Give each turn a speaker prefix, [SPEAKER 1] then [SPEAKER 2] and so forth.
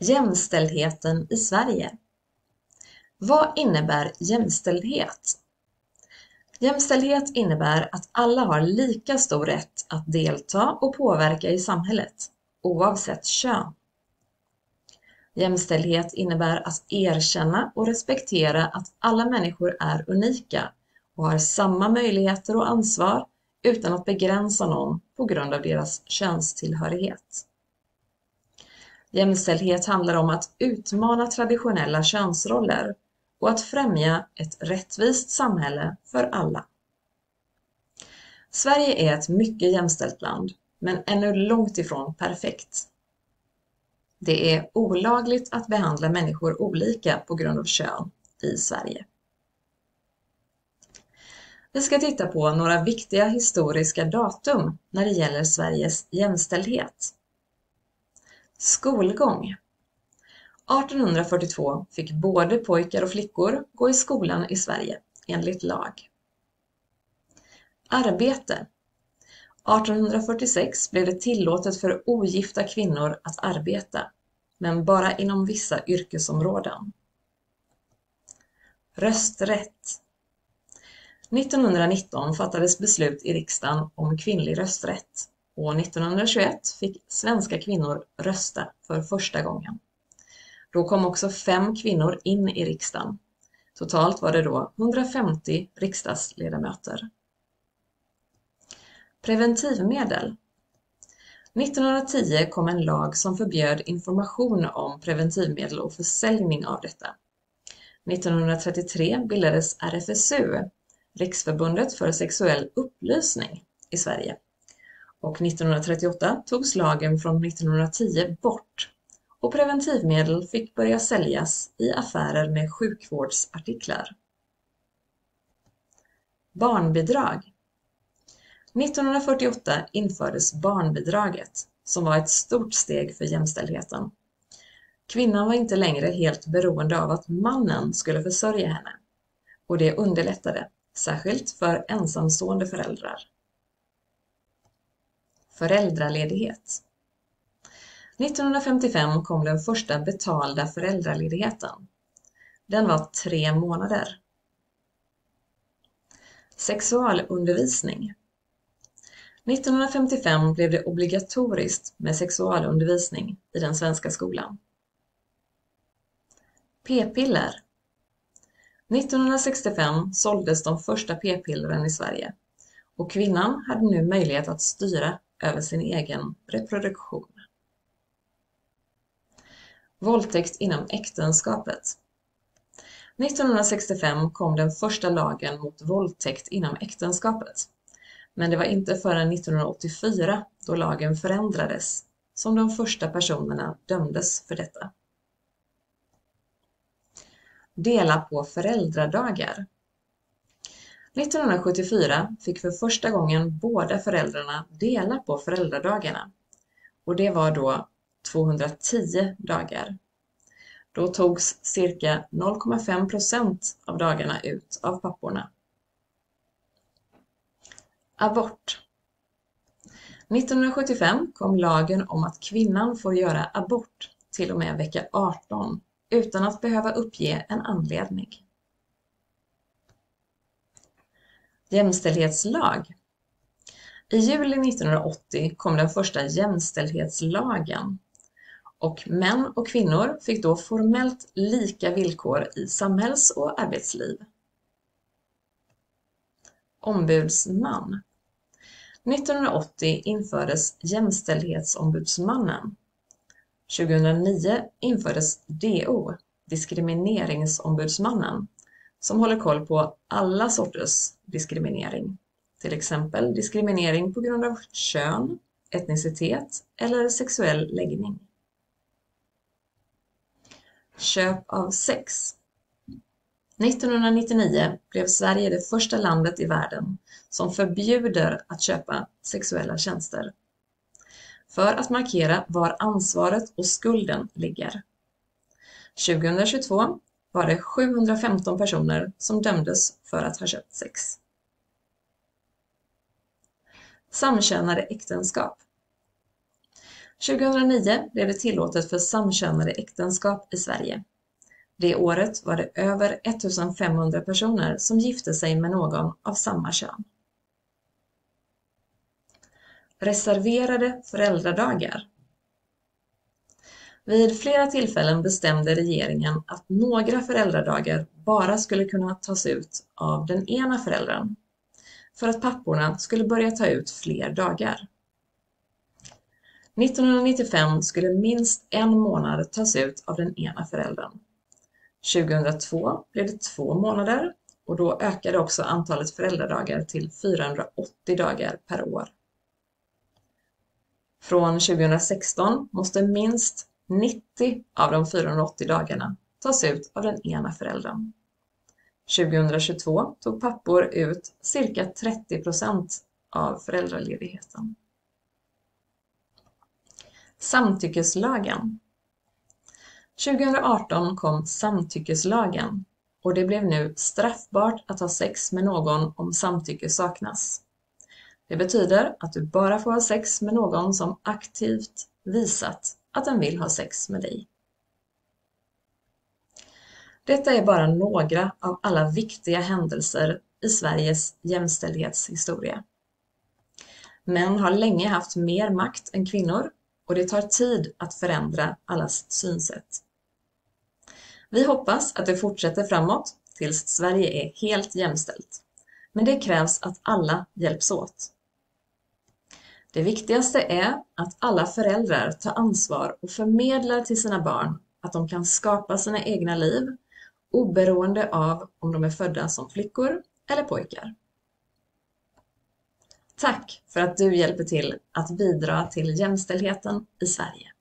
[SPEAKER 1] Jämställdheten i Sverige. Vad innebär jämställdhet? Jämställdhet innebär att alla har lika stor rätt att delta och påverka i samhället, oavsett kön. Jämställdhet innebär att erkänna och respektera att alla människor är unika och har samma möjligheter och ansvar utan att begränsa någon på grund av deras könstillhörighet. Jämställdhet handlar om att utmana traditionella könsroller och att främja ett rättvist samhälle för alla. Sverige är ett mycket jämställt land, men ännu långt ifrån perfekt. Det är olagligt att behandla människor olika på grund av kön i Sverige. Vi ska titta på några viktiga historiska datum när det gäller Sveriges jämställdhet. Skolgång. 1842 fick både pojkar och flickor gå i skolan i Sverige, enligt lag. Arbete. 1846 blev det tillåtet för ogifta kvinnor att arbeta, men bara inom vissa yrkesområden. Rösträtt. 1919 fattades beslut i riksdagen om kvinnlig rösträtt och 1921 fick svenska kvinnor rösta för första gången. Då kom också 5 kvinnor in i riksdagen. Totalt var det då 150 riksdagsledamöter. Preventivmedel. 1910 kom en lag som förbjöd information om preventivmedel och försäljning av detta. 1933 bildades RFSU, Riksförbundet för sexuell upplysning i Sverige. Och 1938 togs lagen från 1910 bort och preventivmedel fick börja säljas i affärer med sjukvårdsartiklar. Barnbidrag. 1948 infördes barnbidraget, som var ett stort steg för jämställdheten. Kvinnan var inte längre helt beroende av att mannen skulle försörja henne, och det underlättade, särskilt för ensamstående föräldrar. Föräldraledighet. 1955 kom den första betalda föräldraledigheten. Den var 3 månader. Sexualundervisning. 1955 blev det obligatoriskt med sexualundervisning i den svenska skolan. P-piller. 1965 såldes de första p-pillren i Sverige och kvinnan hade nu möjlighet att styra över sin egen reproduktion. Våldtäkt inom äktenskapet. 1965 kom den första lagen mot våldtäkt inom äktenskapet. Men det var inte förrän 1984 då lagen förändrades som de första personerna dömdes för detta. Dela på föräldradagar. 1974 fick för första gången båda föräldrarna dela på föräldradagarna. Och det var då 210 dagar. Då togs cirka 0,5% av dagarna ut av papporna. Abort. 1975 kom lagen om att kvinnan får göra abort till och med vecka 18 utan att behöva uppge en anledning. Jämställdhetslag. I juli 1980 kom den första jämställdhetslagen och män och kvinnor fick då formellt lika villkor i samhälls- och arbetsliv. Ombudsman. 1980 infördes jämställdhetsombudsmannen. 2009 infördes DO, diskrimineringsombudsmannen, som håller koll på alla sorters diskriminering. Till exempel diskriminering på grund av kön, etnicitet eller sexuell läggning. Köp av sex. 1999 blev Sverige det första landet i världen som förbjuder att köpa sexuella tjänster. För att markera var ansvaret och skulden ligger. 2022 var det 715 personer som dömdes för att ha köpt sex. Samkönade äktenskap. 2009 blev det tillåtet för samkönade äktenskap i Sverige. Det året var det över 1500 personer som gifte sig med någon av samma kön. Reserverade föräldradagar. Vid flera tillfällen bestämde regeringen att några föräldradagar bara skulle kunna tas ut av den ena föräldern, för att papporna skulle börja ta ut fler dagar. 1995 skulle minst en månad tas ut av den ena föräldern. 2002 blev det 2 månader och då ökade också antalet föräldradagar till 480 dagar per år. Från 2016 måste minst 90 av de 480 dagarna tas ut av den ena föräldern. 2022 tog pappor ut cirka 30% av föräldraledigheten. Samtyckeslagen. 2018 kom samtyckeslagen och det blev nu straffbart att ha sex med någon om samtycke saknas. Det betyder att du bara får ha sex med någon som aktivt visat att den vill ha sex med dig. Detta är bara några av alla viktiga händelser i Sveriges jämställdhetshistoria. Män har länge haft mer makt än kvinnor och det tar tid att förändra allas synsätt. Vi hoppas att det fortsätter framåt tills Sverige är helt jämställt. Men det krävs att alla hjälps åt. Det viktigaste är att alla föräldrar tar ansvar och förmedlar till sina barn att de kan skapa sina egna liv oberoende av om de är födda som flickor eller pojkar. Tack för att du hjälper till att bidra till jämställdheten i Sverige.